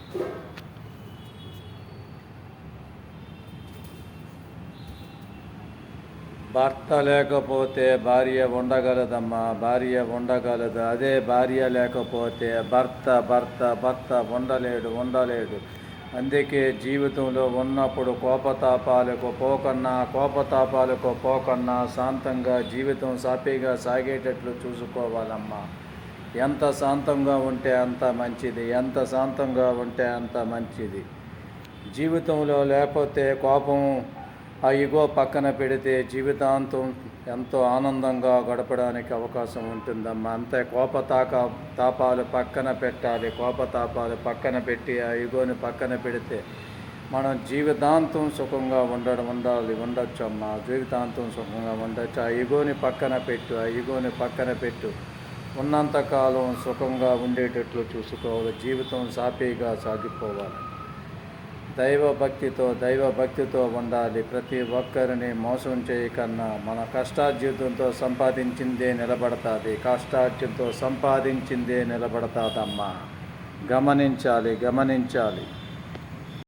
భర్త లేకపోతే భార్య ఉండగలదమ్మా, భార్య ఉండగలదు. అదే భార్య లేకపోతే భర్త ఉండలేడు. అందుకే జీవితంలో ఉన్నప్పుడు కోపతాపాలకు పోకన్నా శాంతంగా జీవితం సాఫీగా సాగేటట్లు చూసుకోవాలమ్మా. ఎంత శాంతంగా ఉంటే అంత మంచిది. జీవితంలో లేకపోతే కోపం, ఆ ఇగో పక్కన పెడితే జీవితాంతం ఎంతో ఆనందంగా గడపడానికి అవకాశం ఉంటుందమ్మా. అంతే, తాపాలు పక్కన పెట్టాలి. కోపతాపాలు పక్కన పెట్టి ఆ ఇగోని పక్కన పెడితే మనం జీవితాంతం సుఖంగా ఉండొచ్చు అమ్మా. జీవితాంతం సుఖంగా ఉండొచ్చు. ఆ ఇగోని పక్కన పెట్టు. ఉన్నంతకాలం సుఖంగా ఉండేటట్లు చూసుకోవాలి. జీవితం సాఫీగా సాగిపోవాలి. దైవభక్తితో ఉండాలి. ప్రతి ఒక్కరిని మోసం చేయకన్నా మన కష్టార్జితంతో సంపాదించిందే నిలబడతాదమ్మా. గమనించాలి.